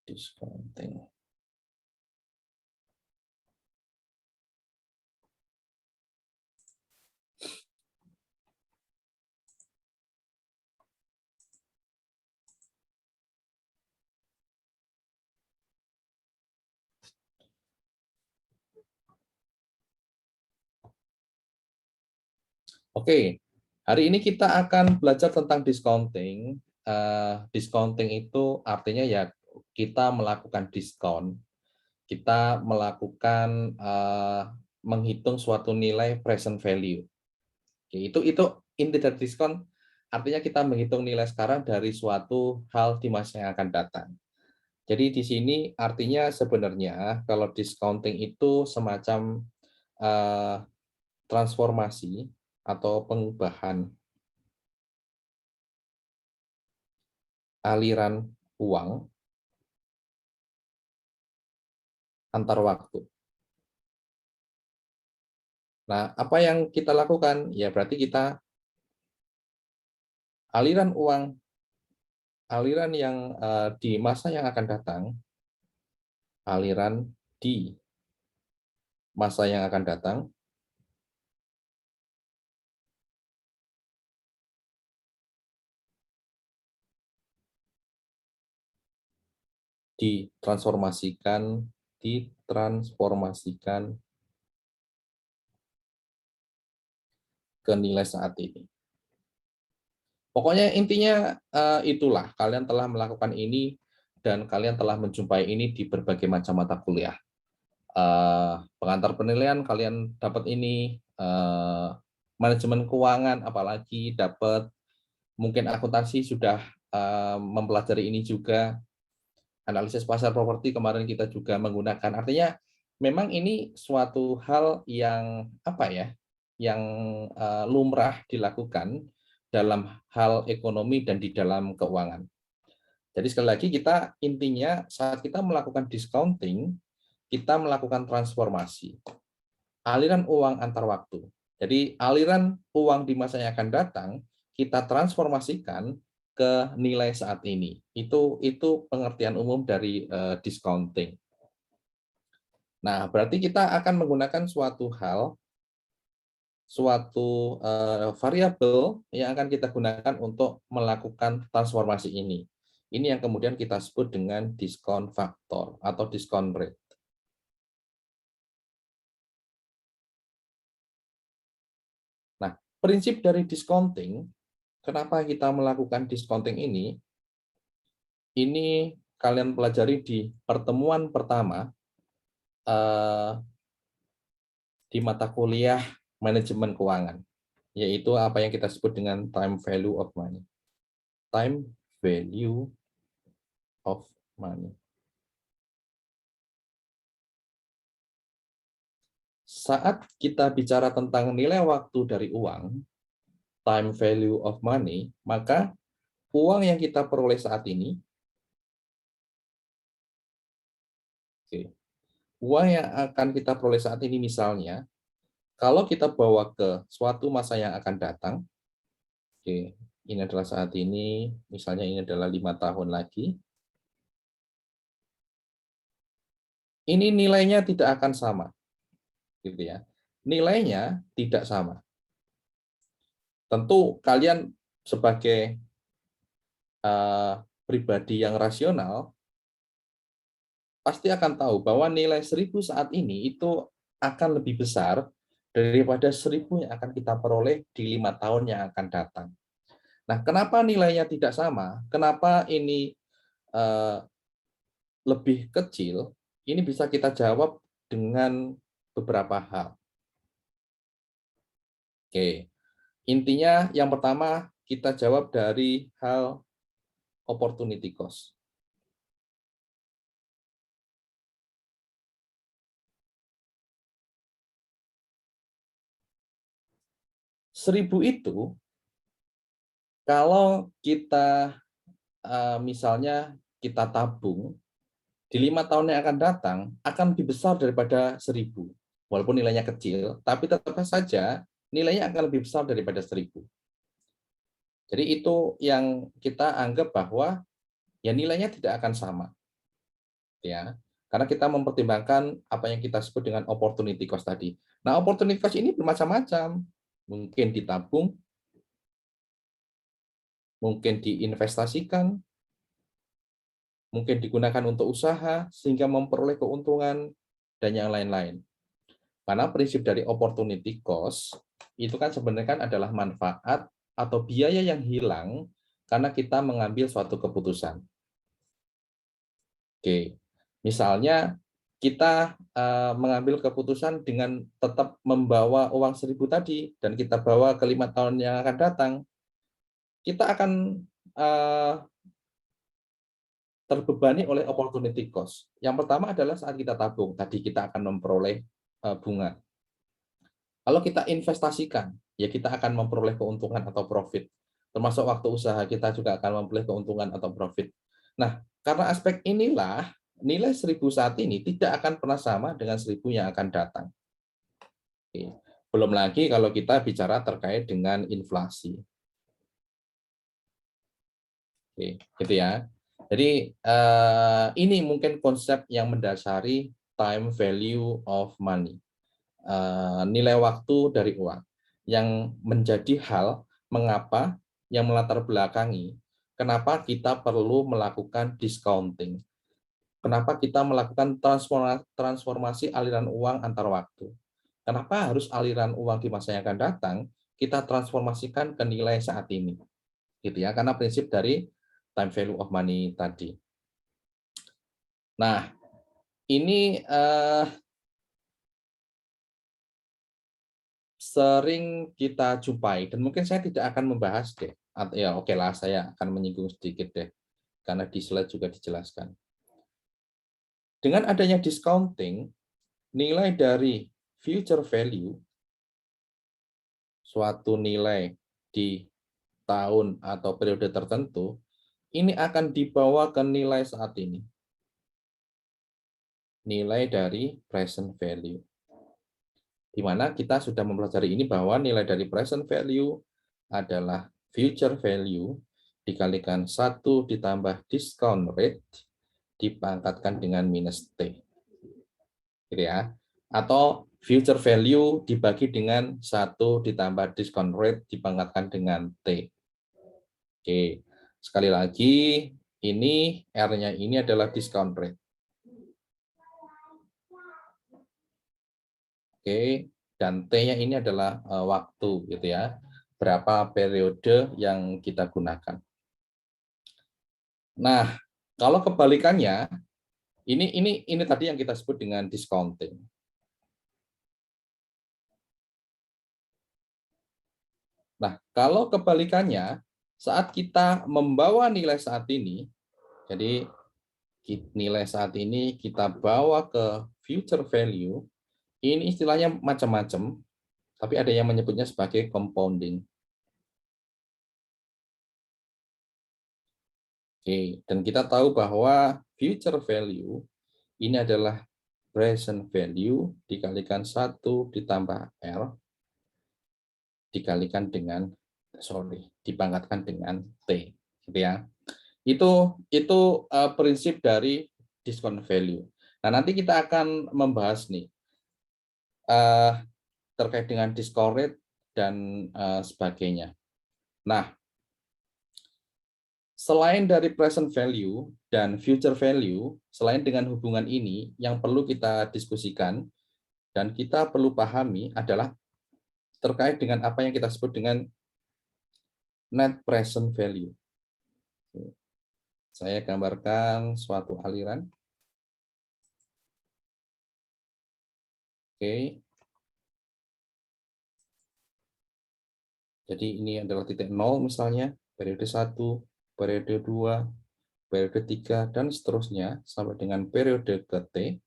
Discounting. Oke, hari ini kita akan belajar tentang discounting. Discounting itu artinya ya kita melakukan diskon, kita melakukan menghitung suatu nilai present value. Oke, itu inti dari diskon, artinya kita menghitung nilai sekarang dari suatu hal di masa yang akan datang. Jadi di sini artinya sebenarnya kalau discounting itu semacam eh, transformasi atau pengubahan aliran uang antar waktu. Nah, apa yang kita lakukan? Ya berarti kita aliran uang, aliran yang di masa yang akan datang, aliran di masa yang akan datang, ditransformasikan ke nilai saat ini. Pokoknya intinya itulah, kalian telah melakukan ini dan kalian telah menjumpai ini di berbagai macam mata kuliah. Pengantar penilaian kalian dapat ini, manajemen keuangan apalagi dapat, mungkin akuntansi sudah mempelajari ini juga, analisis pasar properti kemarin kita juga menggunakan. Artinya memang ini suatu hal yang apa ya, yang lumrah dilakukan dalam hal ekonomi dan di dalam keuangan. Jadi sekali lagi kita intinya saat kita melakukan discounting, kita melakukan transformasi aliran uang antar waktu. Jadi aliran uang di masa yang akan datang kita transformasikan ke nilai saat ini. Itu pengertian umum dari discounting. Nah, berarti kita akan menggunakan suatu hal, suatu variabel yang akan kita gunakan untuk melakukan transformasi ini. Ini yang kemudian kita sebut dengan discount factor atau discount rate. Nah, prinsip dari discounting, kenapa kita melakukan discounting ini kalian pelajari di pertemuan pertama di mata kuliah manajemen keuangan, yaitu apa yang kita sebut dengan time value of money. Time value of money. Saat kita bicara tentang nilai waktu dari uang, time value of money, maka uang yang kita peroleh saat ini, uang yang akan kita peroleh saat ini misalnya, kalau kita bawa ke suatu masa yang akan datang, ini adalah saat ini, misalnya ini adalah 5 tahun lagi, ini nilainya tidak akan sama, gitu ya. Nilainya tidak sama. Tentu kalian sebagai pribadi yang rasional pasti akan tahu bahwa nilai 1.000 saat ini itu akan lebih besar daripada 1.000 yang akan kita peroleh di 5 tahun yang akan datang. Nah, kenapa nilainya tidak sama? Kenapa ini lebih kecil? Ini bisa kita jawab dengan beberapa hal. Oke, intinya yang pertama kita jawab dari hal opportunity cost. Seribu itu kalau kita misalnya kita tabung di 5 tahun yang akan datang akan lebih besar daripada 1.000. Walaupun nilainya kecil, tapi tetap saja nilainya akan lebih besar daripada 1.000. Jadi itu yang kita anggap bahwa ya nilainya tidak akan sama, ya. Karena kita mempertimbangkan apa yang kita sebut dengan opportunity cost tadi. Nah, opportunity cost ini bermacam-macam. Mungkin ditabung, mungkin diinvestasikan, mungkin digunakan untuk usaha sehingga memperoleh keuntungan dan yang lain-lain. Karena prinsip dari opportunity cost itu kan sebenarnya kan adalah manfaat atau biaya yang hilang karena kita mengambil suatu keputusan. Oke, misalnya kita mengambil keputusan dengan tetap membawa uang 1.000 tadi dan kita bawa ke 5 tahun yang akan datang, kita akan terbebani oleh opportunity cost. Yang pertama adalah saat kita tabung, tadi kita akan memperoleh bunga. Kalau kita investasikan, ya kita akan memperoleh keuntungan atau profit. Termasuk waktu usaha kita juga akan memperoleh keuntungan atau profit. Nah, karena aspek inilah nilai 1.000 saat ini tidak akan pernah sama dengan 1.000 yang akan datang. Oke. Belum lagi kalau kita bicara terkait dengan inflasi. Oke, gitu ya. Jadi ini mungkin konsep yang mendasari time value of money. Nilai waktu dari uang yang menjadi hal mengapa yang melatar belakangi kenapa kita perlu melakukan discounting, kenapa kita melakukan transformasi aliran uang antar waktu, kenapa harus aliran uang di masa yang akan datang kita transformasikan ke nilai saat ini, gitu ya, karena prinsip dari time value of money tadi. Nah, ini sering kita jumpai dan mungkin saya tidak akan membahas deh. Ya oke lah, saya akan menyinggung sedikit deh karena di slide juga dijelaskan. Dengan adanya discounting, nilai dari future value suatu nilai di tahun atau periode tertentu ini akan dibawa ke nilai saat ini. Nilai dari present value. Di mana kita sudah mempelajari ini bahwa nilai dari present value adalah future value dikalikan 1 ditambah discount rate dipangkatkan dengan minus T. Gitu ya. Atau future value dibagi dengan 1 ditambah discount rate dipangkatkan dengan T. Oke. Sekali lagi, ini R-nya ini adalah discount rate. Oke, dan T-nya ini adalah waktu gitu ya. Berapa periode yang kita gunakan. Nah, kalau kebalikannya ini tadi yang kita sebut dengan discounting. Nah, kalau kebalikannya saat kita membawa nilai saat ini, jadi nilai saat ini kita bawa ke future value, ini istilahnya macam-macam, tapi ada yang menyebutnya sebagai compounding. Oke, dan kita tahu bahwa future value ini adalah present value dikalikan 1 ditambah R dikalikan dengan dipangkatkan dengan T, gitu ya. Itu prinsip dari discount value. Nah, nanti kita akan membahas nih terkait dengan discount rate dan sebagainya. Nah, selain dari present value dan future value, selain dengan hubungan ini, yang perlu kita diskusikan dan kita perlu pahami adalah terkait dengan apa yang kita sebut dengan net present value. Saya gambarkan suatu aliran. Oke. Jadi ini adalah titik 0 misalnya, periode 1, periode 2, periode 3, dan seterusnya sampai dengan periode ke T.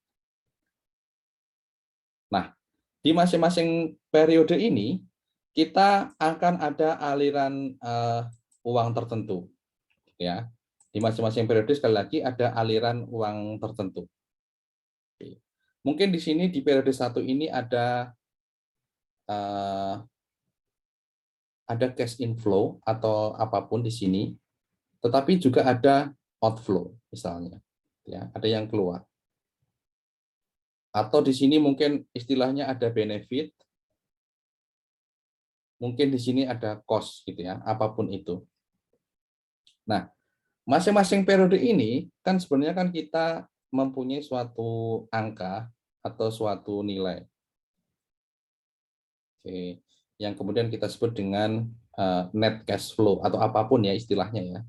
Nah, di masing-masing periode ini, kita akan ada aliran uang tertentu. Ya, di masing-masing periode sekali lagi ada aliran uang tertentu. Mungkin di sini di periode 1 ini ada ada cash inflow atau apapun di sini, tetapi juga ada outflow misalnya, ya, ada yang keluar. Atau di sini mungkin istilahnya ada benefit, mungkin di sini ada cost gitu ya, apapun itu. Nah, masing-masing periode ini kan sebenarnya kan kita mempunyai suatu angka atau suatu nilai. Oke, yang kemudian kita sebut dengan net cash flow atau apapun ya istilahnya ya.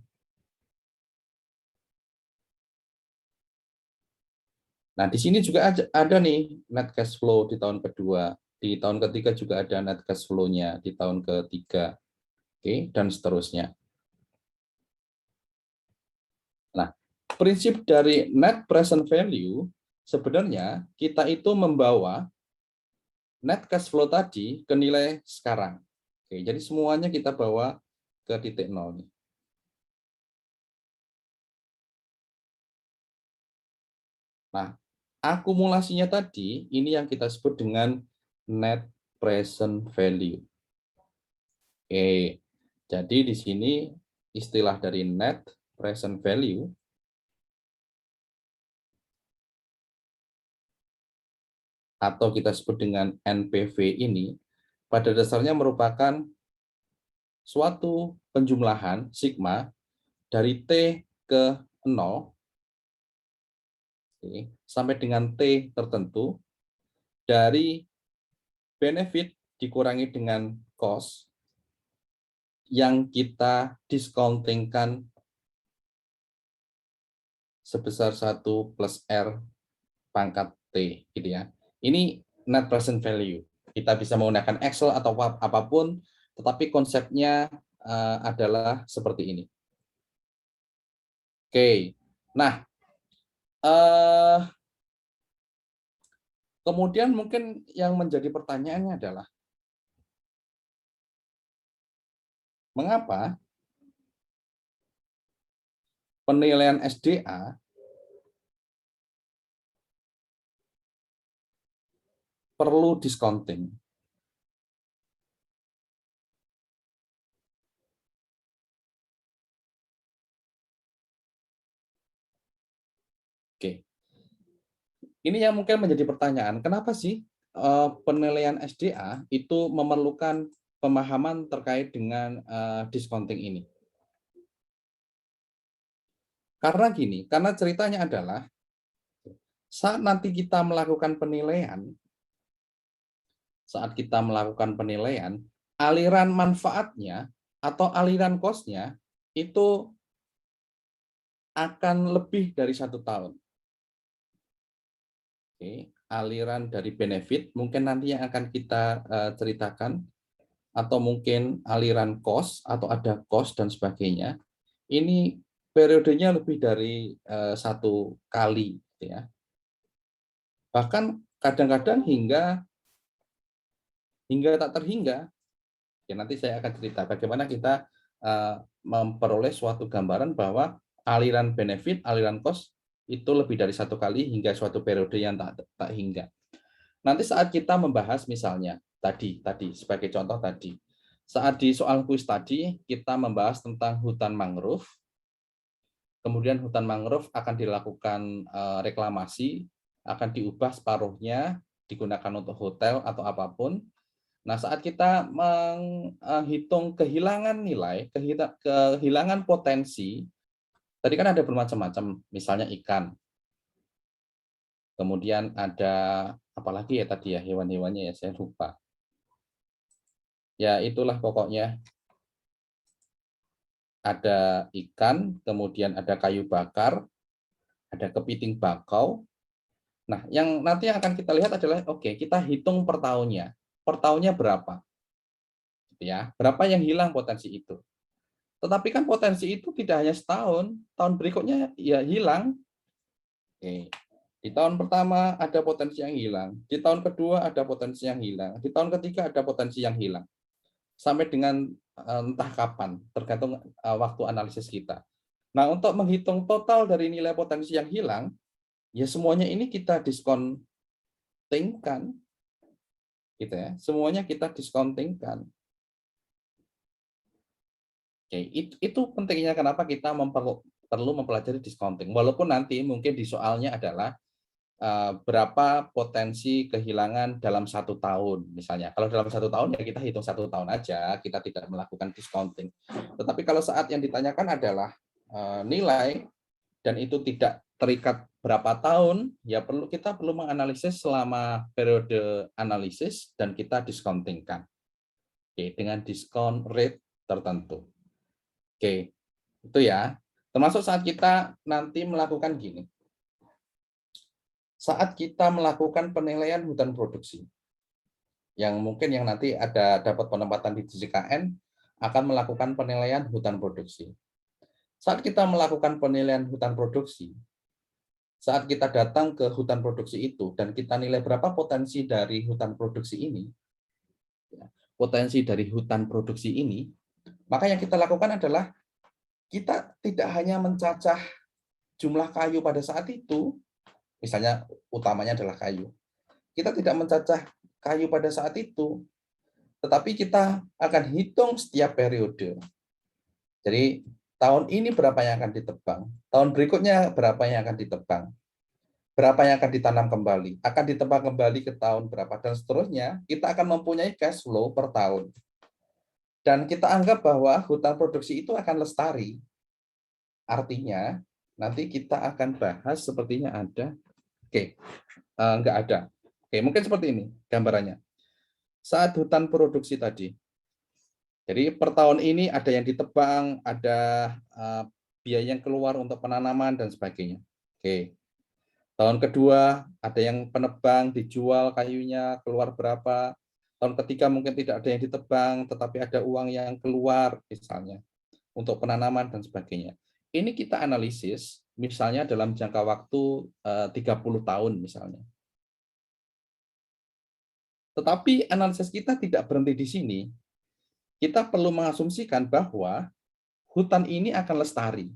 Nah, di sini juga ada nih net cash flow di tahun kedua, di tahun ketiga juga ada net cash flow-nya di tahun ketiga, oke, dan seterusnya. Nah, prinsip dari net present value sebenarnya kita itu membawa net cash flow tadi ke nilai sekarang. Oke, jadi semuanya kita bawa ke titik nol. Nah, akumulasinya tadi ini yang kita sebut dengan net present value. Oke, jadi di sini istilah dari net present value atau kita sebut dengan NPV ini pada dasarnya merupakan suatu penjumlahan sigma dari T ke 0 sampai dengan T tertentu dari benefit dikurangi dengan cost yang kita discountingkan sebesar 1 plus R pangkat T gitu ya. Ini net present value. Kita bisa menggunakan Excel atau apapun, tetapi konsepnya adalah seperti ini. Oke. Nah, kemudian mungkin yang menjadi pertanyaannya adalah mengapa penilaian SDA perlu discounting? Oke. Ini yang mungkin menjadi pertanyaan, kenapa sih penilaian SDA itu memerlukan pemahaman terkait dengan discounting ini? Karena gini, karena ceritanya adalah saat nanti kita melakukan penilaian, aliran manfaatnya atau aliran cost-nya itu akan lebih dari 1 tahun. Oke, aliran dari benefit mungkin nanti yang akan kita ceritakan, atau mungkin aliran cost atau ada cost dan sebagainya. Ini periodenya lebih dari 1 kali, gitu ya. Bahkan kadang-kadang hingga tak terhingga. Ya, nanti saya akan cerita bagaimana kita memperoleh suatu gambaran bahwa aliran benefit, aliran cost itu lebih dari 1 kali hingga suatu periode yang tak hingga. Nanti saat kita membahas misalnya tadi sebagai contoh tadi, saat di soal kuis tadi kita membahas tentang hutan mangrove, kemudian hutan mangrove akan dilakukan reklamasi, akan diubah separuhnya digunakan untuk hotel atau apapun. Nah, saat kita menghitung kehilangan nilai, kehilangan potensi, tadi kan ada bermacam-macam, misalnya ikan. Kemudian ada apalagi ya tadi ya hewan-hewannya ya saya lupa. Ya itulah pokoknya. Ada ikan, kemudian ada kayu bakar, ada kepiting bakau. Nah, yang nanti yang akan kita lihat adalah oke, kita hitung per tahunnya. Per tahunnya berapa? Gitu ya. Berapa yang hilang potensi itu? Tetapi kan potensi itu tidak hanya setahun, tahun berikutnya ya hilang. Oke. Di tahun pertama ada potensi yang hilang, di tahun kedua ada potensi yang hilang, di tahun ketiga ada potensi yang hilang. Sampai dengan entah kapan, tergantung waktu analisis kita. Nah, untuk menghitung total dari nilai potensi yang hilang, ya semuanya ini kita discountingkan, gitu ya. Semuanya kita discountingkan. Oke, itu pentingnya kenapa kita perlu mempelajari discounting. Walaupun nanti mungkin di soalnya adalah berapa potensi kehilangan dalam 1 tahun misalnya. Kalau dalam 1 tahun ya kita hitung 1 tahun aja, kita tidak melakukan discounting. Tetapi kalau saat yang ditanyakan adalah nilai dan itu tidak terikat berapa tahun, ya kita perlu menganalisis selama periode analisis dan kita discountingkan. Oke, dengan diskon rate tertentu. Oke, itu ya. Termasuk saat kita nanti melakukan gini. Saat kita melakukan penilaian hutan produksi, yang mungkin yang nanti ada dapat penempatan di DJKN akan melakukan penilaian hutan produksi. Saat kita melakukan penilaian hutan produksi, saat kita datang ke hutan produksi itu dan kita nilai berapa potensi dari hutan produksi ini, maka yang kita lakukan adalah kita tidak hanya mencacah jumlah kayu pada saat itu, misalnya utamanya adalah kayu. Kita tidak mencacah kayu pada saat itu, tetapi kita akan hitung setiap periode. Jadi tahun ini berapa yang akan ditebang, tahun berikutnya berapa yang akan ditebang, berapa yang akan ditanam kembali, akan ditebang kembali ke tahun berapa, dan seterusnya. Kita akan mempunyai cash flow per tahun. Dan kita anggap bahwa hutan produksi itu akan lestari. Artinya, nanti kita akan bahas sepertinya ada. Oke, enggak ada. Oke, mungkin seperti ini gambarannya. Saat hutan produksi tadi, jadi per tahun ini ada yang ditebang, ada biaya yang keluar untuk penanaman dan sebagainya. Oke. Tahun kedua ada yang penebang, dijual kayunya, keluar berapa. Tahun ketiga mungkin tidak ada yang ditebang, tetapi ada uang yang keluar misalnya untuk penanaman dan sebagainya. Ini kita analisis misalnya dalam jangka waktu 30 tahun misalnya. Tetapi analisis kita tidak berhenti di sini. Kita perlu mengasumsikan bahwa hutan ini akan lestari.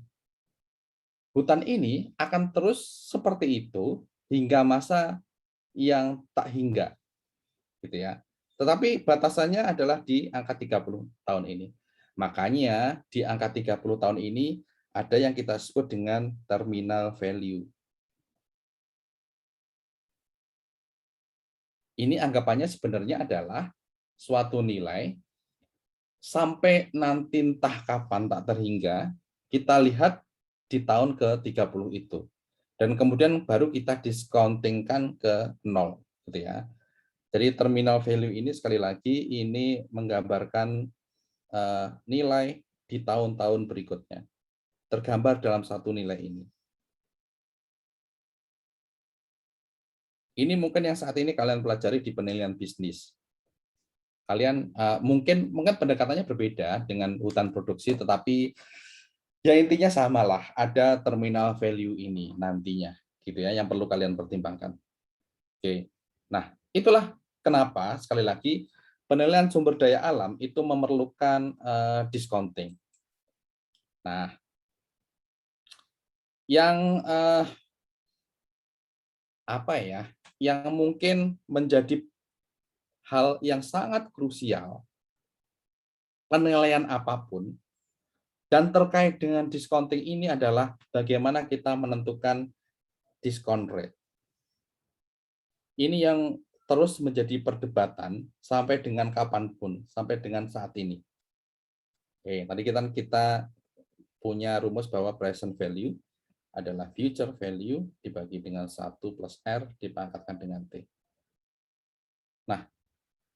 Hutan ini akan terus seperti itu hingga masa yang tak hingga, gitu ya. Tetapi batasannya adalah di angka 30 tahun ini. Makanya di angka 30 tahun ini ada yang kita sebut dengan terminal value. Ini anggapannya sebenarnya adalah suatu nilai sampai nanti entah kapan tak terhingga, kita lihat di tahun ke-30 itu. Dan kemudian baru kita discountingkan ke 0, gitu ya. Jadi terminal value ini sekali lagi ini menggambarkan nilai di tahun-tahun berikutnya. Tergambar dalam satu nilai ini. Ini mungkin yang saat ini kalian pelajari di penilaian bisnis. Kalian mungkin pendekatannya berbeda dengan hutan produksi, tetapi ya intinya samalah, ada terminal value ini nantinya, gitu ya, yang perlu kalian pertimbangkan. Oke, nah itulah kenapa sekali lagi penilaian sumber daya alam itu memerlukan discounting. Nah, yang apa ya, yang mungkin menjadi hal yang sangat krusial penilaian apapun dan terkait dengan discounting ini adalah bagaimana kita menentukan discount rate. Ini yang terus menjadi perdebatan sampai dengan kapanpun, sampai dengan saat ini. Oke, tadi kita punya rumus bahwa present value adalah future value dibagi dengan 1 plus R dipangkatkan dengan T. Nah,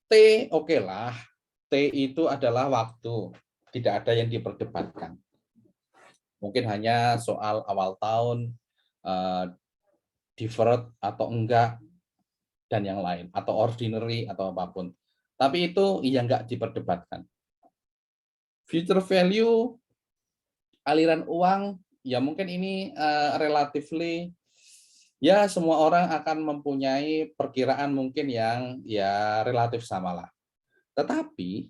T oke lah. T itu adalah waktu. Tidak ada yang diperdebatkan. Mungkin hanya soal awal tahun, deferred atau enggak, dan yang lain. Atau ordinary atau apapun. Tapi itu yang enggak diperdebatkan. Future value, aliran uang, ya mungkin ini relatively ya semua orang akan mempunyai perkiraan mungkin yang ya relatif samalah. Tetapi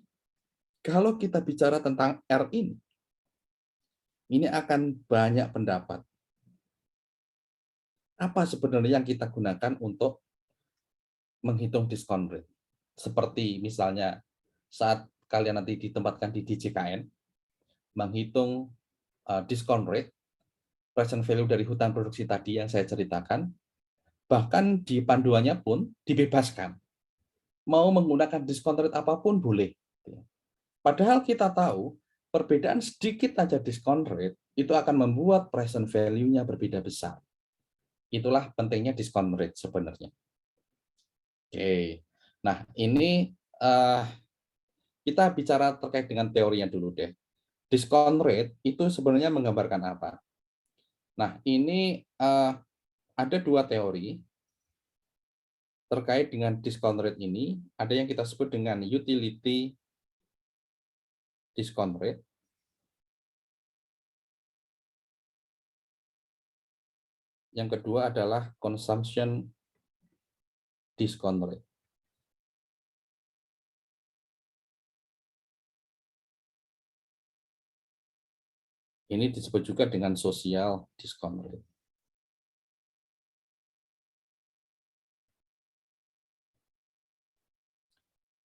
kalau kita bicara tentang R ini akan banyak pendapat. Apa sebenarnya yang kita gunakan untuk menghitung diskon rate? Seperti misalnya saat kalian nanti ditempatkan di DJKN, menghitung discount rate, present value dari hutang produksi tadi yang saya ceritakan, bahkan di panduannya pun dibebaskan. Mau menggunakan discount rate apapun boleh. Padahal kita tahu, perbedaan sedikit aja discount rate, itu akan membuat present value-nya berbeda besar. Itulah pentingnya discount rate sebenarnya. Oke, nah ini kita bicara terkait dengan teorinya dulu deh. Discount rate itu sebenarnya menggambarkan apa? Nah, ini ada dua teori terkait dengan discount rate ini. Ada yang kita sebut dengan utility discount rate. Yang kedua adalah consumption discount rate. Ini disebut juga dengan social discount rate.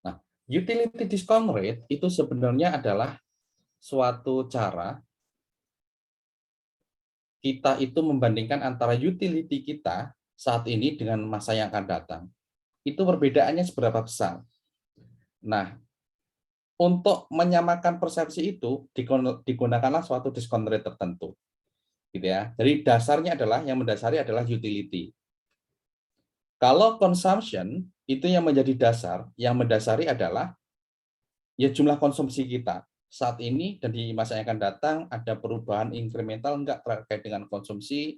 Nah, utility discount rate itu sebenarnya adalah suatu cara kita itu membandingkan antara utility kita saat ini dengan masa yang akan datang. Itu perbedaannya seberapa besar. Nah, untuk menyamakan persepsi itu digunakanlah suatu discount rate tertentu. Gitu ya. Jadi dasarnya adalah yang mendasari adalah utility. Kalau consumption itu yang menjadi dasar, yang mendasari adalah ya jumlah konsumsi kita saat ini dan di masa yang akan datang ada perubahan incremental enggak terkait dengan konsumsi.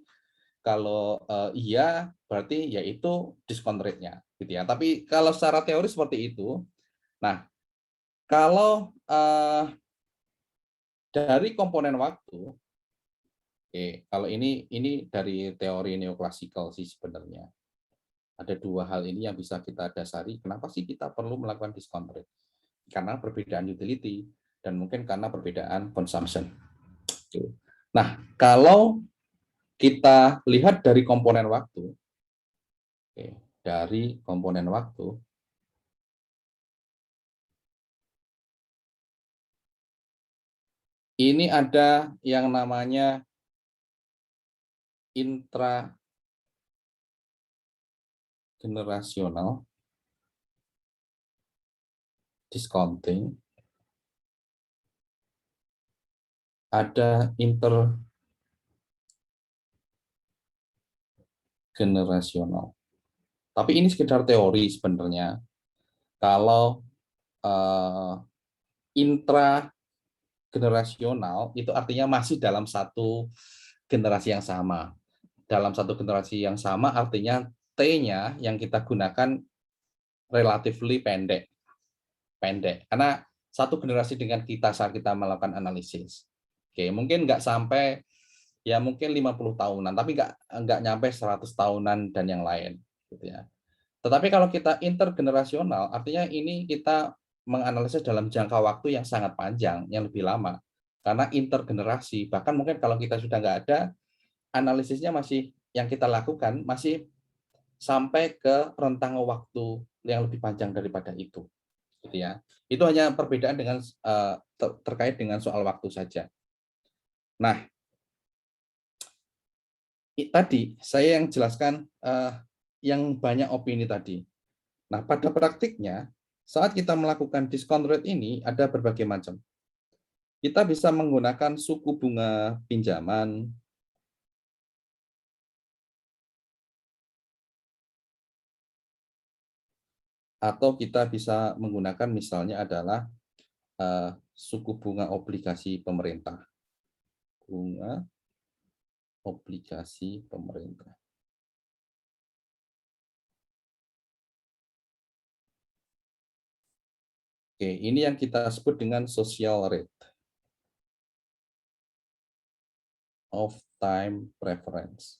Kalau iya berarti yaitu diskon rate-nya gitu ya. Tapi kalau secara teori seperti itu. Nah, kalau dari komponen waktu, oke, kalau ini dari teori neoklasikal sih sebenarnya. Ada dua hal ini yang bisa kita dasari. Kenapa sih kita perlu melakukan diskon rate? Karena perbedaan utility dan mungkin karena perbedaan consumption. Nah, kalau kita lihat dari komponen waktu, oke, dari komponen waktu, ini ada yang namanya intragenerational discounting, ada intergenerational. Tapi ini sekedar teori sebenarnya. Kalau intragenerasional itu artinya masih dalam satu generasi yang sama. Dalam satu generasi yang sama artinya T-nya yang kita gunakan relatively pendek. Karena satu generasi dengan kita saat kita melakukan analisis. Oke, mungkin nggak sampai ya mungkin 50 tahunan, tapi nggak nyampe 100 tahunan dan yang lain gitu ya. Tetapi kalau kita intergenerasional, artinya ini kita menganalisis dalam jangka waktu yang sangat panjang, yang lebih lama. Karena intergenerasi, bahkan mungkin kalau kita sudah nggak ada, analisisnya masih yang kita lakukan masih sampai ke rentang waktu yang lebih panjang daripada itu. Gitu ya. Itu hanya perbedaan dengan terkait dengan soal waktu saja. Nah, tadi saya yang jelaskan yang banyak opini tadi. Nah, pada praktiknya, saat kita melakukan discount rate ini, ada berbagai macam. Kita bisa menggunakan suku bunga pinjaman, atau kita bisa menggunakan misalnya adalah suku bunga obligasi pemerintah. Bunga obligasi pemerintah. Oke, ini yang kita sebut dengan social rate of time preference.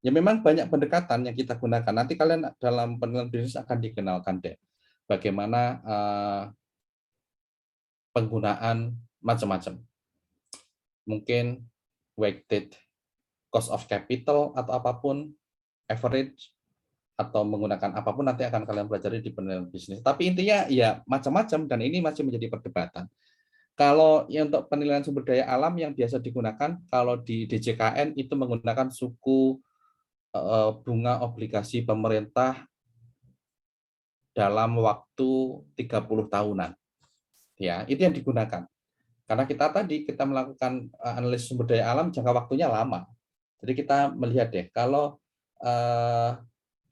Ya memang banyak pendekatan yang kita gunakan. Nanti kalian dalam penilaian bisnis akan dikenalkan deh. Bagaimana penggunaan macam-macam. Mungkin weighted cost of capital atau apapun, average, atau menggunakan apapun nanti akan kalian pelajari di penilaian bisnis. Tapi intinya ya macam-macam dan ini masih menjadi perdebatan. Kalau yang untuk penilaian sumber daya alam yang biasa digunakan, kalau di DJKN itu menggunakan suku bunga obligasi pemerintah dalam waktu 30 tahunan. Ya, itu yang digunakan. Karena kita melakukan analisis sumber daya alam jangka waktunya lama. Jadi kita melihat deh kalau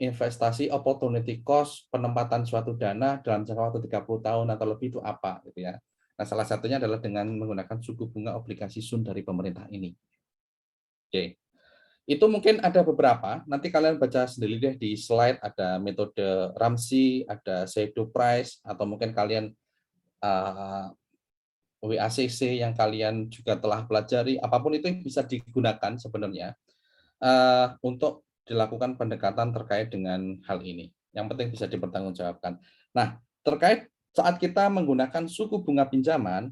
investasi opportunity cost penempatan suatu dana dalam jangka waktu 30 tahun atau lebih itu apa gitu ya. Nah, salah satunya adalah dengan menggunakan suku bunga obligasi Sun dari pemerintah ini. Oke. Itu mungkin ada beberapa, nanti kalian baca sendiri deh di slide, ada metode Ramsey, ada shadow price, atau mungkin kalian WACC yang kalian juga telah pelajari, apapun itu bisa digunakan sebenarnya untuk dilakukan pendekatan terkait dengan hal ini. Yang penting bisa dipertanggungjawabkan. Nah, terkait saat kita menggunakan suku bunga pinjaman,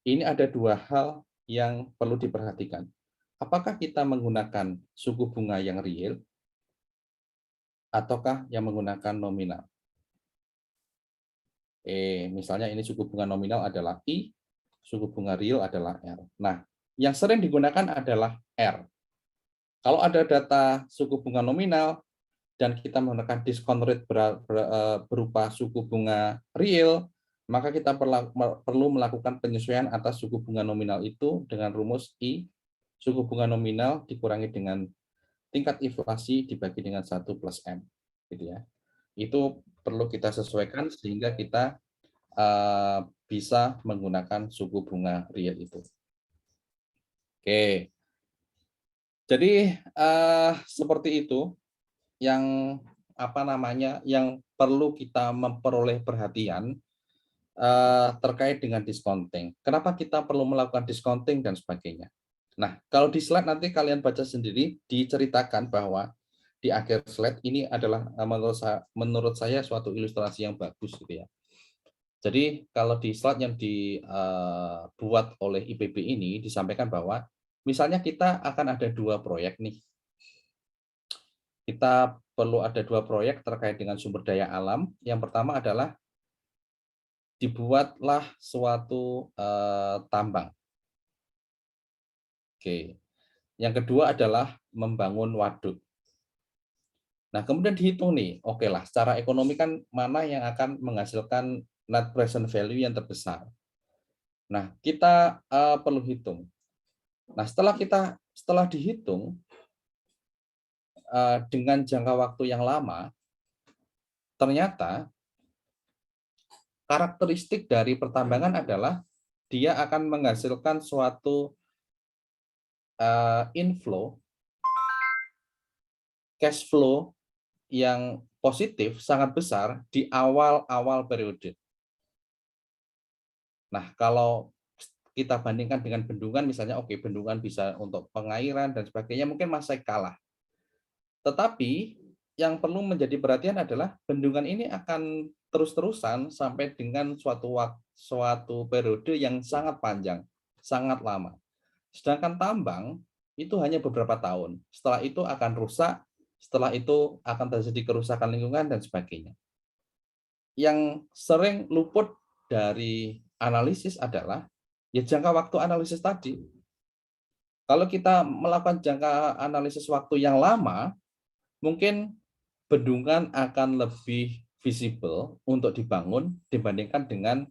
ini ada dua hal yang perlu diperhatikan. Apakah kita menggunakan suku bunga yang real ataukah yang menggunakan nominal? Misalnya ini suku bunga nominal adalah I, suku bunga real adalah R. Nah, yang sering digunakan adalah R. Kalau ada data suku bunga nominal dan kita menggunakan diskon rate berupa suku bunga real, maka kita perlu melakukan penyesuaian atas suku bunga nominal itu dengan rumus I, suku bunga nominal dikurangi dengan tingkat inflasi dibagi dengan 1 plus M. Gitu ya. Itu perlu kita sesuaikan sehingga kita bisa menggunakan suku bunga real itu. Oke. Jadi seperti itu yang yang perlu kita memperoleh perhatian terkait dengan discounting. Kenapa kita perlu melakukan discounting dan sebagainya. Nah, kalau di slide nanti kalian baca sendiri diceritakan bahwa di akhir slide ini adalah menurut saya suatu ilustrasi yang bagus gitu ya. Jadi kalau di slide yang dibuat oleh IPB ini disampaikan bahwa misalnya kita akan ada 2 proyek nih. Kita perlu ada 2 proyek terkait dengan sumber daya alam. Yang pertama adalah dibuatlah suatu tambang. Oke. Yang kedua adalah membangun waduk. Nah, kemudian dihitung nih, oke lah, secara ekonomi kan mana yang akan menghasilkan net present value yang terbesar. Nah, kita perlu hitung. Nah, setelah dihitung dengan jangka waktu yang lama, ternyata karakteristik dari pertambangan adalah dia akan menghasilkan suatu inflow, cash flow yang positif sangat besar di awal-awal periode. Nah, kalau kita bandingkan dengan bendungan, misalnya oke, bendungan bisa untuk pengairan dan sebagainya, mungkin masih kalah. Tetapi yang perlu menjadi perhatian adalah bendungan ini akan terus-terusan sampai dengan suatu periode yang sangat panjang, sangat lama. Sedangkan tambang itu hanya beberapa tahun. Setelah itu akan rusak, setelah itu akan terjadi kerusakan lingkungan dan sebagainya. Yang sering luput dari analisis adalah ya jangka waktu analisis tadi. Kalau kita melakukan jangka analisis waktu yang lama, mungkin bendungan akan lebih visible untuk dibangun dibandingkan dengan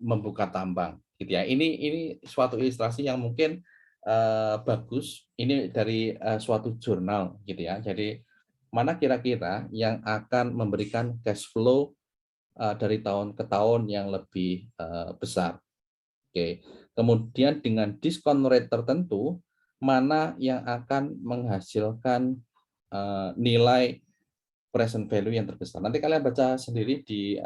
membuka tambang, gitu ya. Ini suatu ilustrasi yang mungkin bagus. Ini dari suatu jurnal, gitu ya. Jadi mana kira-kira yang akan memberikan cash flow dari tahun ke tahun yang lebih besar. Oke. Kemudian dengan diskon rate tertentu, mana yang akan menghasilkan nilai present value yang terbesar. Nanti kalian baca sendiri di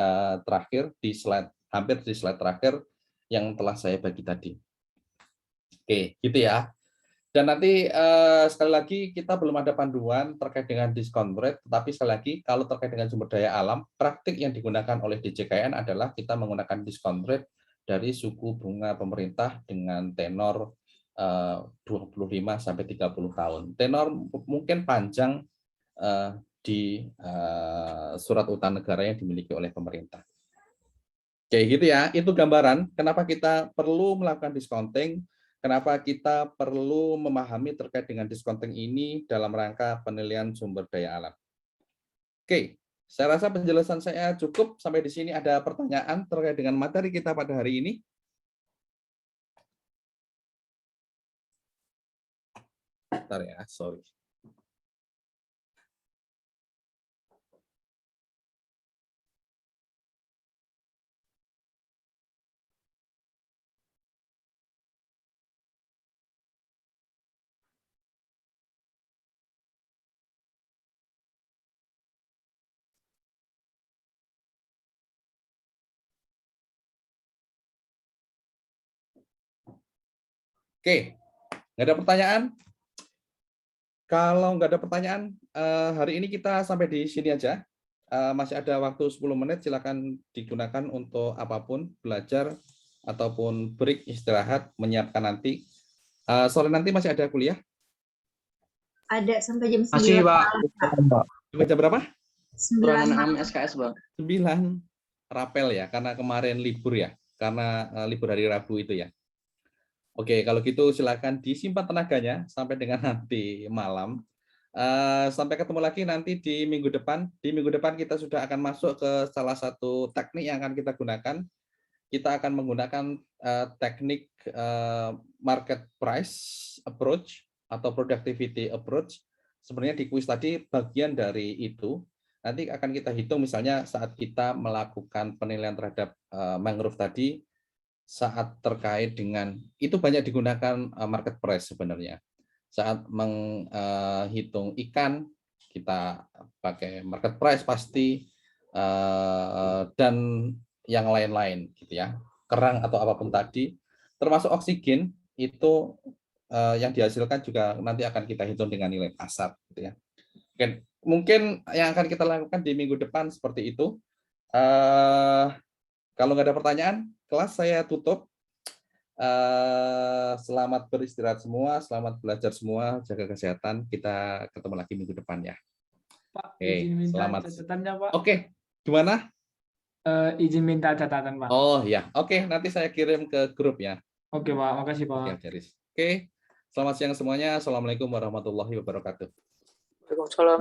terakhir, di slide, hampir di slide terakhir yang telah saya bagi tadi. Oke, gitu ya. Dan nanti sekali lagi kita belum ada panduan terkait dengan discount rate, tetapi sekali lagi kalau terkait dengan sumber daya alam, praktik yang digunakan oleh DJKN adalah kita menggunakan discount rate dari suku bunga pemerintah dengan tenor 25 sampai 30 tahun. Tenor mungkin panjang di surat utang negara yang dimiliki oleh pemerintah. Oke, gitu ya. Itu gambaran kenapa kita perlu melakukan discounting, kenapa kita perlu memahami terkait dengan discounting ini dalam rangka penilaian sumber daya alam. Oke, saya rasa penjelasan saya cukup. Sampai di sini ada pertanyaan terkait dengan materi kita pada hari ini? Bentar ya, sorry. Oke, nggak ada pertanyaan? Kalau nggak ada pertanyaan, hari ini kita sampai di sini aja. Masih ada waktu 10 menit, silakan digunakan untuk apapun, belajar, ataupun break, istirahat, menyiapkan nanti. Sore nanti masih ada kuliah? Ada sampai jam 9 Masih, Pak. malam, Pak. Sampai jam berapa? 9 malam. SKS, Bang. 9. Rapel ya, karena kemarin libur ya, karena libur hari Rabu itu ya. Oke, kalau gitu silakan disimpan tenaganya sampai dengan nanti malam. Sampai ketemu lagi nanti di minggu depan. Di minggu depan kita sudah akan masuk ke salah satu teknik yang akan kita gunakan. Kita akan menggunakan teknik market price approach atau productivity approach. Sebenarnya di kuis tadi bagian dari itu. Nanti akan kita hitung misalnya saat kita melakukan penilaian terhadap mangrove tadi, saat terkait dengan itu banyak digunakan market price sebenarnya. Saat menghitung ikan kita pakai market price pasti, dan yang lain-lain gitu ya, kerang atau apapun tadi, termasuk oksigen itu yang dihasilkan juga nanti akan kita hitung dengan nilai pasar gitu ya. Mungkin yang akan kita lakukan di minggu depan seperti itu. Kalau nggak ada pertanyaan, kelas saya tutup. Selamat beristirahat semua, selamat belajar semua, jaga kesehatan. Kita ketemu lagi minggu depan ya. Pak, Oke, izin minta selamat. catatannya, Pak. Oke, gimana? Izin minta catatan, Pak. Oh ya, oke, nanti saya kirim ke grup ya. Oke, Pak. Makasih, Pak. Oke, Jaris. Oke, selamat siang semuanya. Assalamualaikum warahmatullahi wabarakatuh. Waalaikumsalam.